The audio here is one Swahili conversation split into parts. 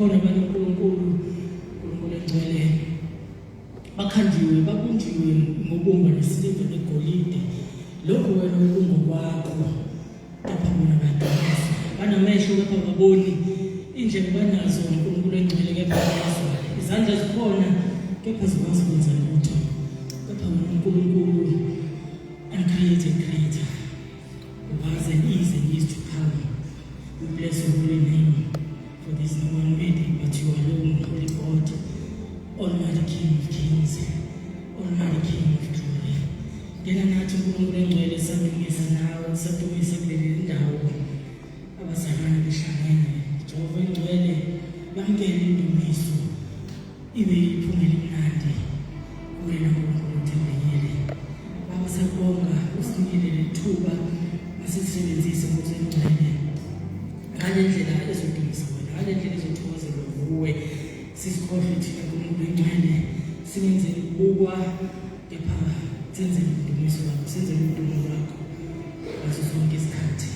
khona abanye uNkulunkulu engcwele bakhandiwe babunjiwe ngobumba nesiliva negolide lokho wena ungokwakho kepha bona badayisa banamehlo kepha baboni indlela banazo uNkulunkulu engcwele kepha bayazwa izandla zikhona kepha zikwazi ukwenza lutho kepha wena uNkulunkulu and creator who has and is to come. We bless your holy name for this no one made it but you alone, Holy God, Almighty King of Kings, Almighty King of Glory. Ngena nathi uNkulunkulu engcwele sadumisa nawe sadumisa kuleli ndawo abazalwane behlangene Jehova engcwele bamkele indumiso ibe iphumela imnandi wena uNkulunkulu uthembekile baba sakubonga usinikile lethuba masisebenzise ukuthi engcwele ngale ndlela ezodumisa wena ngale ndlela ezothokozela kuwe sisikhohle thina uNkulunkulu engcwele singenze ukubukwa kepha senze indumiso yakho senze indumo yakho ngaso sonke isikhathi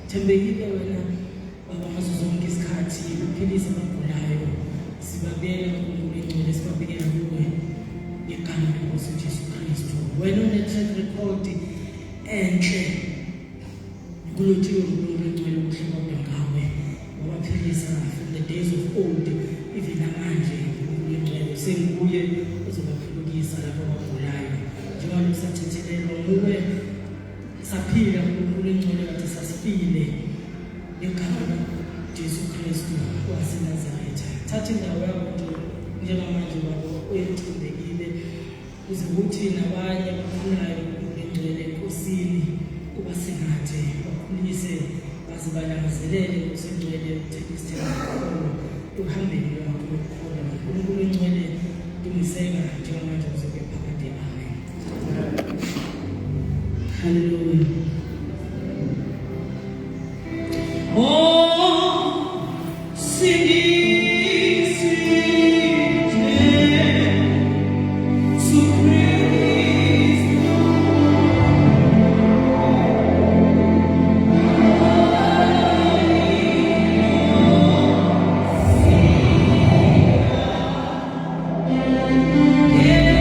thembekile wena baba ngaso sonke isikhathi uphilisa abagulayo sibabela uNkulunkulu engcwele sibabekela kuwe ngegama lenkosi uJesu Kristu wena une-track record enhle kulothiwe uNkulunkulu engcwele ukuhlala ngawe wabaphilisa from the days of old even namanje uNkulunkulu engcwele senguye ozobaphilisa lapho abagulayo njalo sathethelelwa nguwe saphila uNkulunkulu engcwele kade sasifile ngegama likaJesu Kristu waseNazaretha thatha indawo yakho njengamanje baba uyethembekile uze kuthi nabanye abafunayo uNkulunkulu engcwele enkosini kuba sengathi bakhulise bazibalangazelele kusengcwele uthekisithela uhambeni lwakho lokukholwa uNkulunkulu engcwele dumiseka njengamanje uzobe phakade amen hallelujah Yeah.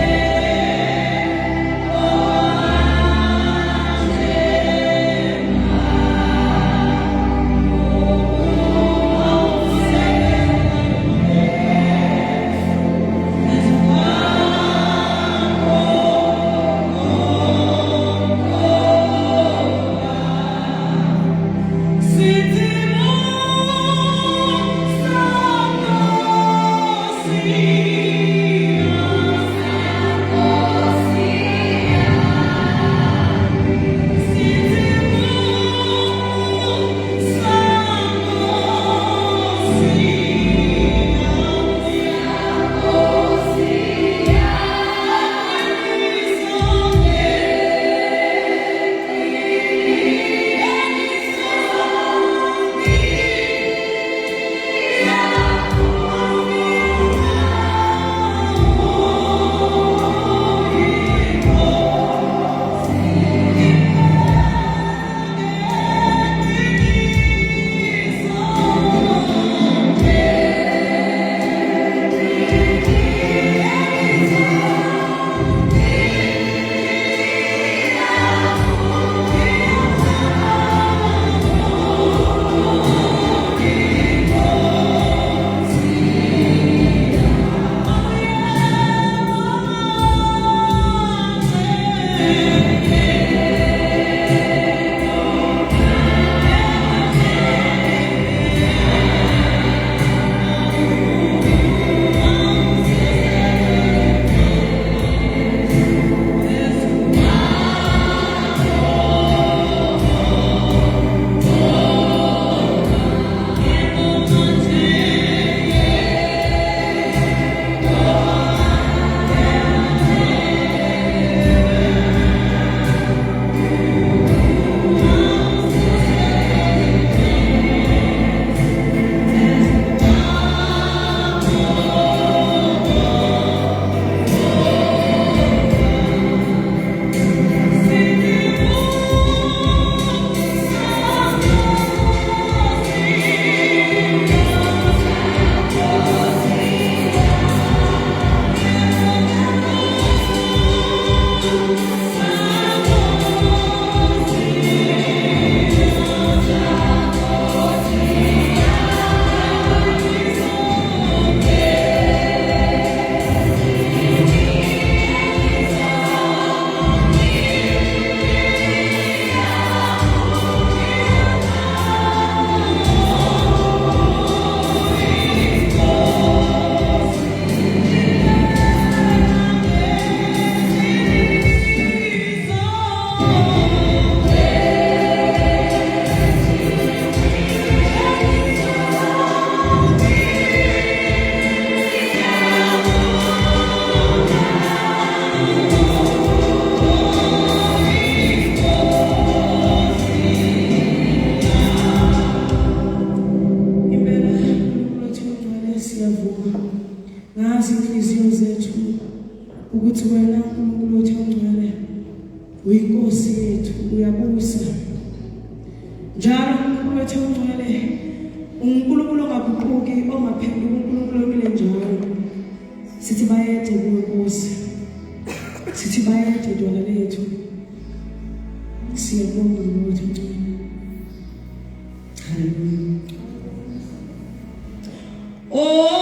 ukuthi wena uNkulunkulu wethu ongcwele uyinkosi yethu, uyabusa njalo. uNkulunkulu wethu ongcwele uNkulunkulu ongaguquki, ongaphenduki, uNkulunkulu omile njalo. Sithi bayede kuwe Nkosi, sithi bayede dwala lethu. Siyabonga uNkulunkulu wethu ongcwele. Hallelujah. Oh